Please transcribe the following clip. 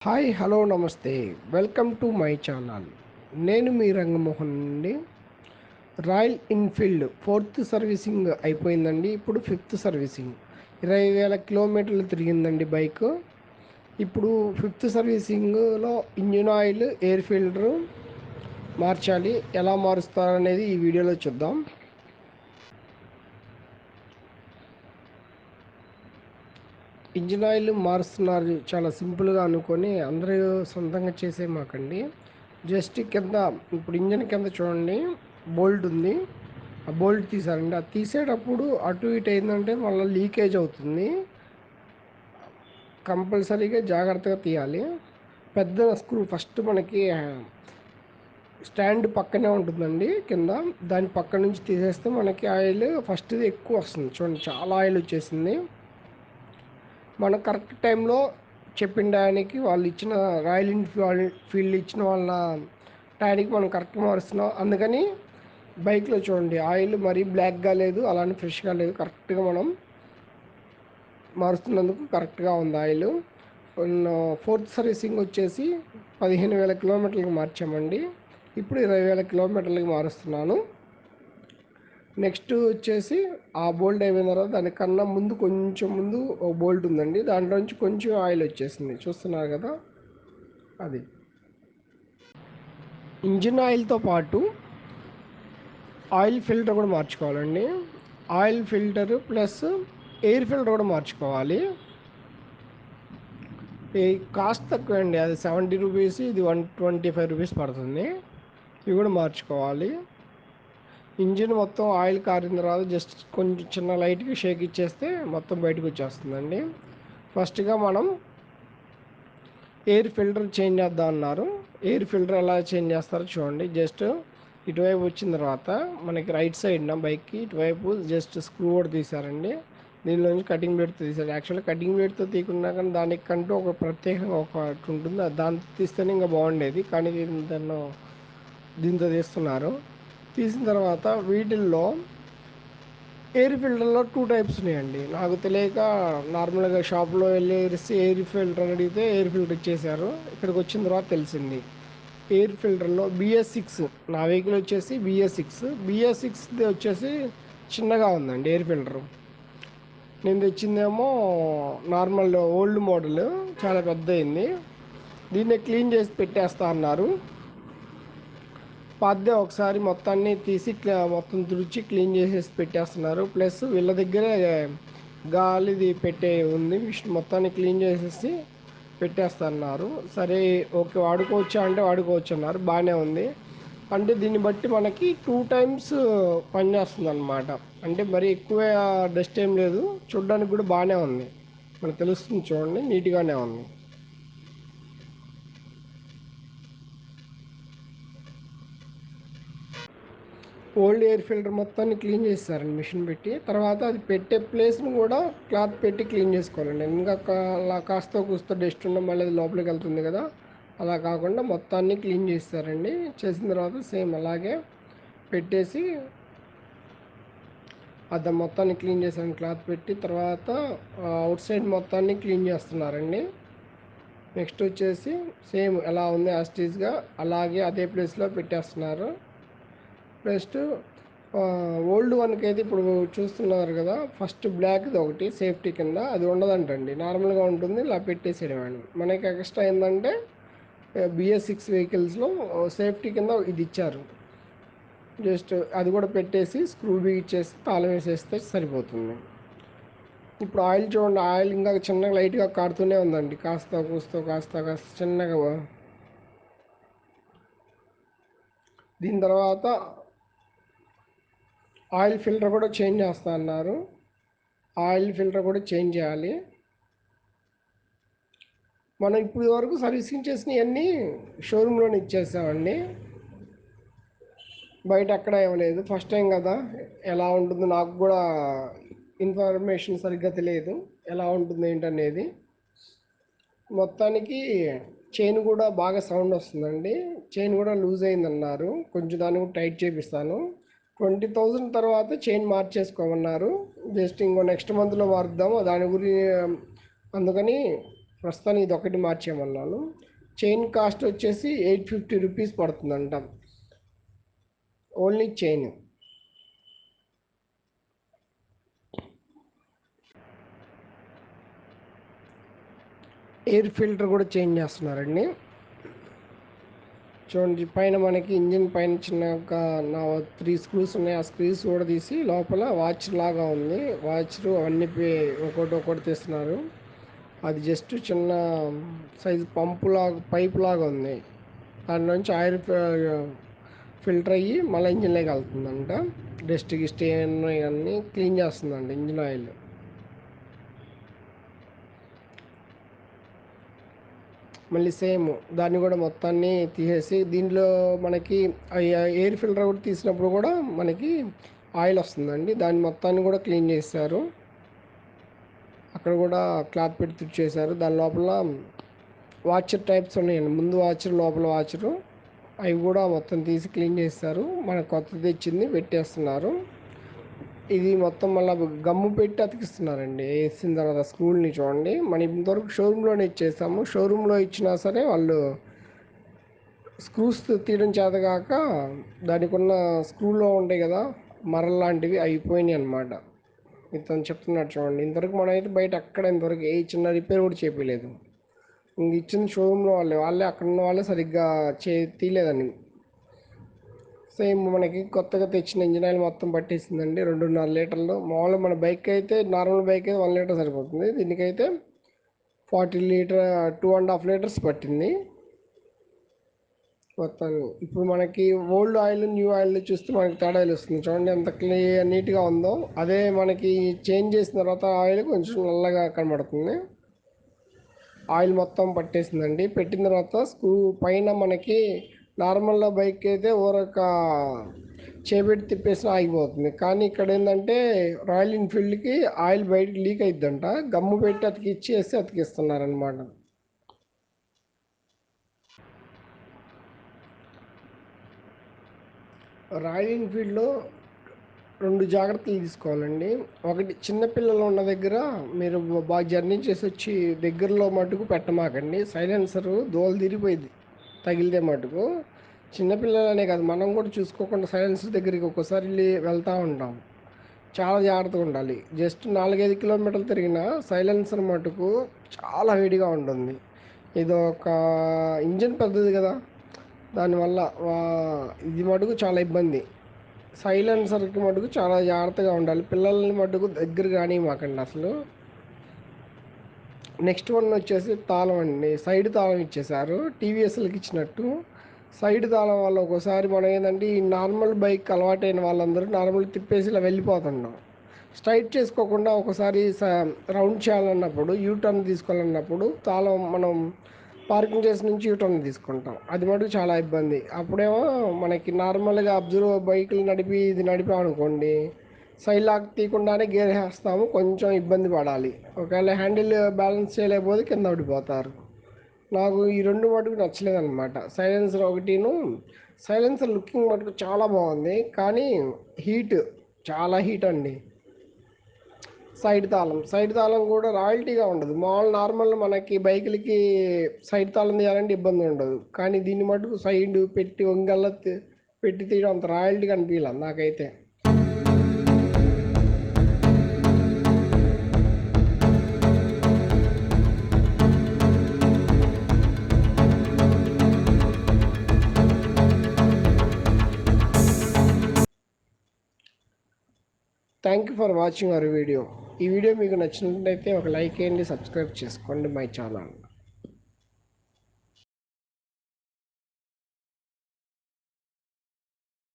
Hi hello నమస్తే welcome to my channel. నేను మీ రంగమోహన్ అండి. రాయల్ ఎన్ఫీల్డ్ 4th సర్వీసింగ్ అయిపోయిందండి. ఇప్పుడు 5th సర్వీసింగ్ 20,000 కిలోమీటర్లు తిరిగిందండి బైక్. ఇప్పుడు 5th సర్వీసింగ్లో ఇంజిన్ ఆయిల్, ఎయిర్ ఫిల్టరు మార్చాలి. ఎలా మారుస్తారనేది ఈ వీడియోలో చూద్దాం. ఇంజిన్ ఆయిల్ మారుస్తున్నారు చాలా సింపుల్గా అనుకొని అందరూ సొంతంగా చేసే మాకండి. జస్ట్ కింద ఇప్పుడు ఇంజిన్ కింద చూడండి బోల్ట్ ఉంది, ఆ బోల్ట్ తీసారండి. అది తీసేటప్పుడు అటు ఇటు అయిందంటే మళ్ళీ లీకేజ్ అవుతుంది. కంపల్సరీగా జాగ్రత్తగా తీయాలి. పెద్ద స్క్రూ ఫస్ట్ మనకి స్టాండ్ పక్కనే ఉంటుందండి కింద, దాని పక్క నుంచి తీసేస్తే మనకి ఆయిల్ ఫస్ట్ది ఎక్కువ వస్తుంది. చూడండి చాలా ఆయిల్ వచ్చేసింది. మనం కరెక్ట్ టైంలో చెప్పిన టయానికి వాళ్ళు ఇచ్చిన రాయల్ ఎన్ఫీల్డ్ ఇచ్చిన వాళ్ళ టయానికి మనం కరెక్ట్గా మారుస్తున్నాం. అందుకని బైక్లో చూడండి ఆయిల్ మరీ బ్లాక్గా లేదు, అలానే ఫ్రెష్గా లేదు. కరెక్ట్గా మనం మారుస్తున్నందుకు కరెక్ట్గా ఉంది ఆయిల్. 4th సర్వీసింగ్ వచ్చేసి 15,000 కిలోమీటర్లకు మార్చామండి. ఇప్పుడు 20,000 కిలోమీటర్లకి మారుస్తున్నాను. నెక్స్ట్ వచ్చేసి ఆ బోల్ట్ అయిపోయిన తర్వాత దానికన్నా ముందు కొంచెం ముందు ఒక బోల్ట్ ఉందండి, దాంట్లో నుంచి కొంచెం ఆయిల్ వచ్చేసింది, చూస్తున్నారు కదా. అది ఇంజిన్ ఆయిల్తో పాటు ఆయిల్ ఫిల్టర్ కూడా మార్చుకోవాలండి. Oil filter plus air filter కూడా మార్చుకోవాలి. ఈ కాస్ట్ తక్కువ అండి, అది 70 రూపీస్, ఇది 125 రూపీస్ పడుతుంది. ఇవి కూడా మార్చుకోవాలి. ఇంజిన్ మొత్తం ఆయిల్ కారిన తర్వాత జస్ట్ కొంచెం చిన్న లైట్గా షేక్ ఇచ్చేస్తే మొత్తం బయటకు వచ్చేస్తుందండి. ఫస్ట్గా మనం ఎయిర్ ఫిల్టర్ చేంజ్ చేద్దాం అన్నారు. ఎయిర్ ఫిల్టర్ ఎలా చేంజ్ చేస్తారో చూడండి. జస్ట్ ఇటువైపు వచ్చిన తర్వాత మనకి రైట్ సైడ్న బైక్కి ఇటువైపు జస్ట్ స్క్రూ కూడా తీసారండి. దీనిలోంచి కటింగ్ బ్లేడ్తో తీసారు. యాక్చువల్గా కటింగ్ బ్లేడ్తో తీయకుండా కానీ దానికంటూ ఒక ప్రత్యేకంగా ఒకటి ఉంటుంది, దాంతో తీస్తేనే ఇంకా బాగుండేది. కానీ దీంతో తీస్తున్నారు. తీసిన తర్వాత వీటిల్లో ఎయిర్ ఫిల్టర్లో 2 టైప్స్ ఉన్నాయండి. నాకు తెలియక నార్మల్గా షాప్లో వెళ్ళి ఎయిర్ ఫిల్టర్ అడిగితే ఎయిర్ ఫిల్టర్ ఇచ్చేసారు. ఇక్కడికి వచ్చిన తర్వాత తెలిసింది ఎయిర్ ఫిల్టర్లో bs6, నా వెహికల్ వచ్చేసి bs6 వచ్చేసి చిన్నగా ఉందండి ఎయిర్ ఫిల్టర్. నేను తెచ్చిందేమో నార్మల్ ఓల్డ్ మోడల్, చాలా పెద్ద అయింది. దీన్నే క్లీన్ చేసి పెట్టేస్తా అన్నారు. పాతదే ఒకసారి మొత్తాన్ని తీసి మొత్తం తుడిచి క్లీన్ చేసేసి పెట్టేస్తున్నారు. ప్లస్ వీళ్ళ దగ్గరే గాలిది పెట్టే ఉంది మిషన్, మొత్తాన్ని క్లీన్ చేసేసి పెట్టేస్తున్నారు. సరే ఓకే వాడుకోవచ్చా అంటే వాడుకోవచ్చు అన్నారు. బాగానే ఉంది. అంటే దీన్ని బట్టి మనకి 2 టైమ్స్ పనిచేస్తుంది అన్నమాట. అంటే మరి ఎక్కువ డస్ట్ ఏం లేదు, చూడడానికి కూడా బాగానే ఉంది, మనకు తెలుస్తుంది. చూడండి నీట్గానే ఉంది. ఓల్డ్ ఎయిర్ ఫిల్టర్ మొత్తాన్ని క్లీన్ చేస్తారండి మిషన్ పెట్టి. తర్వాత అది పెట్టే ప్లేస్ను కూడా క్లాత్ పెట్టి క్లీన్ చేసుకోవాలండి. ఇంకా అలా కాస్త కూస్త డస్ట్ ఉన్న మళ్ళీ అది లోపలికి వెళ్తుంది కదా, అలా కాకుండా మొత్తాన్ని క్లీన్ చేస్తారండి. చేసిన తర్వాత సేమ్ అలాగే పెట్టేసి అది మొత్తాన్ని క్లీన్ చేసాను క్లాత్ పెట్టి. తర్వాత అవుట్ సైడ్ మొత్తాన్ని క్లీన్ చేస్తున్నారండి. నెక్స్ట్ వచ్చేసి సేమ్ ఎలా ఉంది యాస్టీస్గా అలాగే అదే ప్లేస్లో పెట్టేస్తున్నారు. నెక్స్ట్ ఓల్డ్ వన్కి అయితే ఇప్పుడు చూస్తున్నారు కదా, ఫస్ట్ బ్లాక్ది ఒకటి సేఫ్టీ కింద అది ఉండదంటండి, నార్మల్గా ఉంటుంది, ఇలా పెట్టేసేయడం. మనకి ఎక్స్ట్రా ఏంటంటే bs6 వెహికల్స్లో సేఫ్టీ కింద ఇది ఇచ్చారు. జస్ట్ అది కూడా పెట్టేసి స్క్రూ బిగిచ్చేసి తాళం వేసేస్తే సరిపోతుంది. ఇప్పుడు ఆయిల్ చూడండి, ఆయిల్ ఇంకా చిన్నగా లైట్గా కారుతూనే ఉందండి, కాస్త కాస్త చిన్నగా. దీని తర్వాత ఆయిల్ ఫిల్టర్ కూడా చేంజ్ చేస్తా అన్నారు. ఆయిల్ ఫిల్టర్ కూడా చేంజ్ చేయాలి. మనం ఇప్పుడు వరకు సర్వీసింగ్ చేసినవన్నీ షోరూంలోనే ఇచ్చేసామండి, బయట ఎక్కడ ఇవ్వలేదు. ఫస్ట్ టైం కదా, ఎలా ఉంటుందో నాకు కూడా ఇన్ఫర్మేషన్ సరిగ్గా తెలియదు, ఎలా ఉంటుంది ఏంటనేది. మొత్తానికి చైన్ కూడా బాగా సౌండ్ వస్తుందండి. చైన్ కూడా లూజ్ అయిందన్నారు, కొంచెం దాన్ని కూడా టైట్ చేపిస్తాను. 20,000 తర్వాత చైన్ మార్చేసుకోమన్నారు. జస్ట్ ఇంకో నెక్స్ట్ మంత్లో మారుద్దాము దాని గురించి, అందుకని ప్రస్తుతానికి ఇది ఒకటి మార్చేయమన్నాను. చైన్ కాస్ట్ వచ్చేసి 850 రూపీస్ పడుతుందంట, ఓన్లీ చైన్. ఎయిర్ ఫిల్టర్ కూడా చేంజ్ చేస్తున్నారండి. చూడండి, పైన మనకి ఇంజిన్ పైన చిన్నగా 3 స్క్రూస్ ఉన్నాయి. ఆ స్క్రూస్ కూడా తీసి లోపల వాచ్ లాగా ఉంది, వాచ్ అవన్నీ ఒకటి తీస్తున్నారు. అది జస్ట్ చిన్న సైజు పంపు లాగా, పైప్ లాగా ఉంది. దాని నుంచి ఆయిల్ ఫిల్టర్ అయ్యి మళ్ళీ ఇంజిన్లోకి వెళ్తుందంట. డస్ట్ గిస్ట్ ఇవన్నీ క్లీన్ చేస్తుందండి ఇంజిన్ ఆయిల్. మళ్ళీ సేమ్ దాన్ని కూడా మొత్తాన్ని తీసేసి దీంట్లో మనకి ఎయిర్ ఫిల్టర్ కూడా తీసినప్పుడు కూడా మనకి ఆయిల్ వస్తుందండి. దాన్ని మొత్తాన్ని కూడా క్లీన్ చేశారు. అక్కడ కూడా క్లాత్ పెట్టి తుడిచేశారు. దాని లోపల వాచర్ టైప్స్ ఉన్నాయండి, ముందు వాచర్, లోపల వాచరు, అవి కూడా మొత్తం తీసి క్లీన్ చేస్తారు. మనకు కొత్తది ఇచ్చింది పెట్టేస్తున్నారు. ఇది మొత్తం మళ్ళీ గమ్ము పెట్టి అతికిస్తున్నారండి. వేసిన తర్వాత స్క్రూల్ని చూడండి, మనం ఇంతవరకు షోరూంలోనే ఇచ్చేసాము. షోరూంలో ఇచ్చినా సరే వాళ్ళు స్క్రూస్ తీయడం చేతగాక దానికి ఉన్న స్క్రూలో ఉంటాయి కదా మరల్లాంటివి అయిపోయినాయి అనమాట. ఇతను చెప్తున్నాడు చూడండి. ఇంతవరకు మనం అయితే బయట అక్కడ ఇంతవరకు ఏ చిన్న రిపేర్ కూడా చేయలేదు. ఇంక ఇచ్చిన షోరూంలో వాళ్ళే అక్కడ ఉన్న వాళ్ళే సరిగ్గా తీయలేదండి. సేమ్ మనకి కొత్తగా తెచ్చిన ఇంజిన్ ఆయిల్ మొత్తం పట్టేసిందండి. 2.5 లీటర్లు. మామూలుగా మన బైక్ అయితే, నార్మల్ బైక్ అయితే 1 లీటర్ సరిపోతుంది. దీనికైతే 40 లీటర్, 2.5 లీటర్స్ పట్టింది మొత్తం. ఇప్పుడు మనకి ఓల్డ్ ఆయిల్, న్యూ ఆయిల్ చూస్తే మనకి తేడా తెలుస్తుంది. చూడండి ఎంత నీట్గా ఉందో. అదే మనకి చేంజ్ చేసిన తర్వాత ఆయిల్ కొంచెం నల్లగా కనబడుతుంది. ఆయిల్ మొత్తం పట్టేసిందండి. పెట్టిన తర్వాత స్క్రూ పైన మనకి నార్మల్ బైక్ అయితే ఊరక చేపెట్టి తిప్పేసిన ఆగిపోతుంది. కానీ ఇక్కడ ఏంటంటే రాయల్ ఎన్ఫీల్డ్కి ఆయిల్ బయటకి లీక్ అయిద్దంట, గమ్ము పెట్టి అతికిచ్చేసి అతికిస్తున్నారనమాట. రాయల్ ఎన్ఫీల్డ్లో 2 జాగ్రత్తలు తీసుకోవాలండి. ఒకటి, చిన్నపిల్లలు ఉన్న దగ్గర మీరు బాగా జర్నీ చేసి వచ్చి దగ్గరలో మటుకు పెట్టమాకండి. సైలెన్సరు దోలు తిరిగిపోయింది తగిలితే మటుకు. చిన్నపిల్లలనే కాదు, మనం కూడా చూసుకోకుండా సైలెన్సర్ దగ్గరికి ఒక్కోసారి వెళ్తూ ఉంటాం. చాలా జాగ్రత్తగా ఉండాలి. జస్ట్ 4-5 కిలోమీటర్లు తిరిగిన సైలెన్సర్ మటుకు చాలా వేడిగా ఉంటుంది. ఇది ఒక ఇంజిన్ పెద్దది కదా, దానివల్ల ఇది మటుకు చాలా ఇబ్బంది. సైలెన్సర్కి మటుకు చాలా జాగ్రత్తగా ఉండాలి. పిల్లల్ని మటుకు దగ్గర కానీ మాకండి అసలు. నెక్స్ట్ వన్ వచ్చేసి తాళం అండి. సైడ్ తాళం ఇచ్చేసారు టీవీఎస్లకి ఇచ్చినట్టు. సైడ్ తాళం వల్ల ఒక్కోసారి మనం ఏంటంటే ఈ నార్మల్ బైక్ అలవాటైన వాళ్ళందరూ నార్మల్ తిప్పేసి ఇలా వెళ్ళిపోతున్నాం. స్ట్రైట్ చేసుకోకుండా ఒకసారి రౌండ్ చేయాలన్నప్పుడు, యూటర్న్ తీసుకోవాలన్నప్పుడు తాళం మనం పార్కింగ్ చేసి నుంచి యూటర్న్ తీసుకుంటాం. అది మటుకు చాలా ఇబ్బంది. అప్పుడేమో మనకి నార్మల్గా అబ్జర్వ్ బైకులు ఇది నడిపామనుకోండి, సైడ్ లాక్ తీయకుండానే గేర్ వేస్తాము, కొంచెం ఇబ్బంది పడాలి. ఒకవేళ హ్యాండిల్ బ్యాలెన్స్ చేయలేకపోతే కింద పడిపోతారు. నాకు ఈ 2 మటుకు నచ్చలేదన్నమాట. సైలెన్సర్ ఒకటిను, సైలెన్సర్ లుకింగ్ మటుకు చాలా బాగుంది, కానీ చాలా హీట్ అండి. సైడ్ తాళం కూడా రాయల్టీగా ఉండదు. నార్మల్ మనకి బైకులకి సైడ్ తాళం తీయాలంటే ఇబ్బంది ఉండదు, కానీ దీన్ని మటుకు సైడ్ పెట్టి వంగల్లా పెట్టి తీయడం అంత రాయల్టీగా అనిపించలేదు నాకైతే. Thank you for watching our video. ఈ వీడియో మీకు నచ్చినట్లయితే ఒక లైక్ చేయండి, సబ్స్క్రైబ్ చేసుకోండి మై ఛానల్.